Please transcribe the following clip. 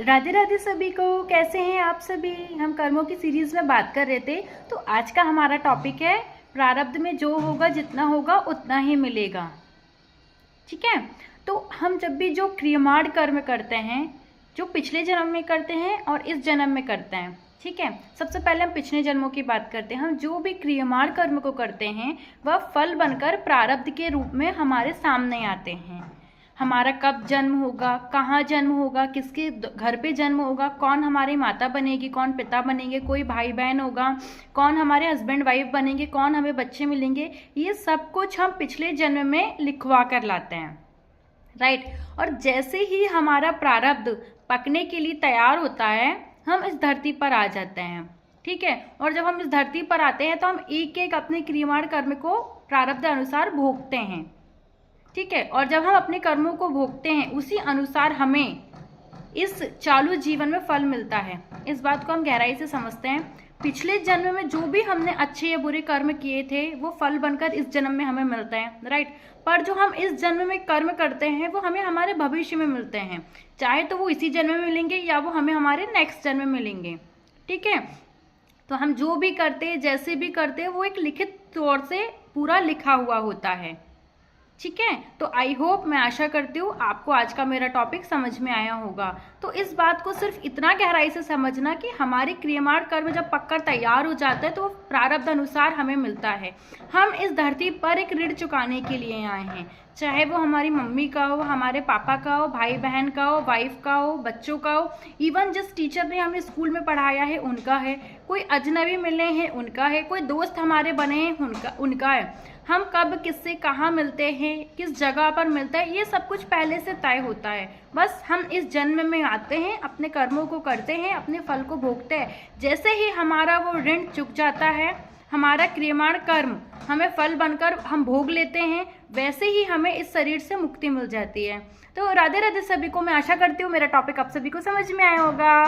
राधे राधे सभी को। कैसे हैं आप सभी। हम कर्मों की सीरीज में बात कर रहे थे, तो आज का हमारा टॉपिक है प्रारब्ध में जो होगा, जितना होगा उतना ही मिलेगा। ठीक है, तो हम जब भी जो क्रियमाण कर्म करते हैं, जो पिछले जन्म में करते हैं और इस जन्म में करते हैं, ठीक है, सबसे पहले हम पिछले जन्मों की बात करते हैं। हम जो भी क्रियमाण कर्म को करते हैं वह फल बनकर प्रारब्ध के रूप में हमारे सामने आते हैं। हमारा कब जन्म होगा, कहाँ जन्म होगा, किसके घर पे जन्म होगा, कौन हमारी माता बनेगी, कौन पिता बनेंगे, कोई भाई बहन होगा, कौन हमारे हस्बैंड वाइफ बनेंगे, कौन हमें बच्चे मिलेंगे, ये सब कुछ हम पिछले जन्म में लिखवा कर लाते हैं। राइट। और जैसे ही हमारा प्रारब्ध पकने के लिए तैयार होता है, हम इस धरती पर आ जाते हैं। ठीक है, और जब हम इस धरती पर आते हैं तो हम एक एक अपने क्रियमाण कर्म को प्रारब्ध अनुसार भोगते हैं। ठीक है, और जब हम अपने कर्मों को भोगते हैं उसी अनुसार हमें इस चालू जीवन में फल मिलता है। इस बात को हम गहराई से समझते हैं। पिछले जन्म में जो भी हमने अच्छे या बुरे कर्म किए थे वो फल बनकर इस जन्म में हमें मिलता है। राइट। पर जो हम इस जन्म में कर्म करते हैं वो हमें हमारे भविष्य में मिलते हैं, चाहे तो वो इसी जन्म में मिलेंगे या वो हमें हमारे नेक्स्ट जन्म में मिलेंगे। ठीक है, तो हम जो भी करते हैं, जैसे भी करते हैं, वो एक लिखित तौर से पूरा लिखा हुआ होता है। ठीक है, तो आई होप, मैं आशा करती हूँ आपको आज का मेरा टॉपिक समझ में आया होगा। तो इस बात को सिर्फ इतना गहराई से समझना कि हमारी क्रियमाण कर्म जब पककर तैयार हो जाता है तो वो प्रारब्ध अनुसार हमें मिलता है। हम इस धरती पर एक ऋण चुकाने के लिए आए हैं, चाहे वो हमारी मम्मी का हो, हमारे पापा का हो, भाई बहन का हो, वाइफ का हो, बच्चों का हो, इवन जिस टीचर ने हमें स्कूल में पढ़ाया है उनका है, कोई अजनबी मिले हैं उनका है, कोई दोस्त हमारे बने हैं उनका है। हम कब किससे कहाँ मिलते हैं, किस जगह पर मिलते हैं, ये सब कुछ पहले से तय होता है। बस हम इस जन्म में आते हैं, अपने कर्मों को करते हैं, अपने फल को भोगते हैं। जैसे ही हमारा वो ऋण चुक जाता है, हमारा क्रियमाण कर्म हमें फल बनकर हम भोग लेते हैं, वैसे ही हमें इस शरीर से मुक्ति मिल जाती है। तो राधे राधे सभी को। मैं आशा करती हूँ मेरा टॉपिक आप सभी को समझ में आया होगा।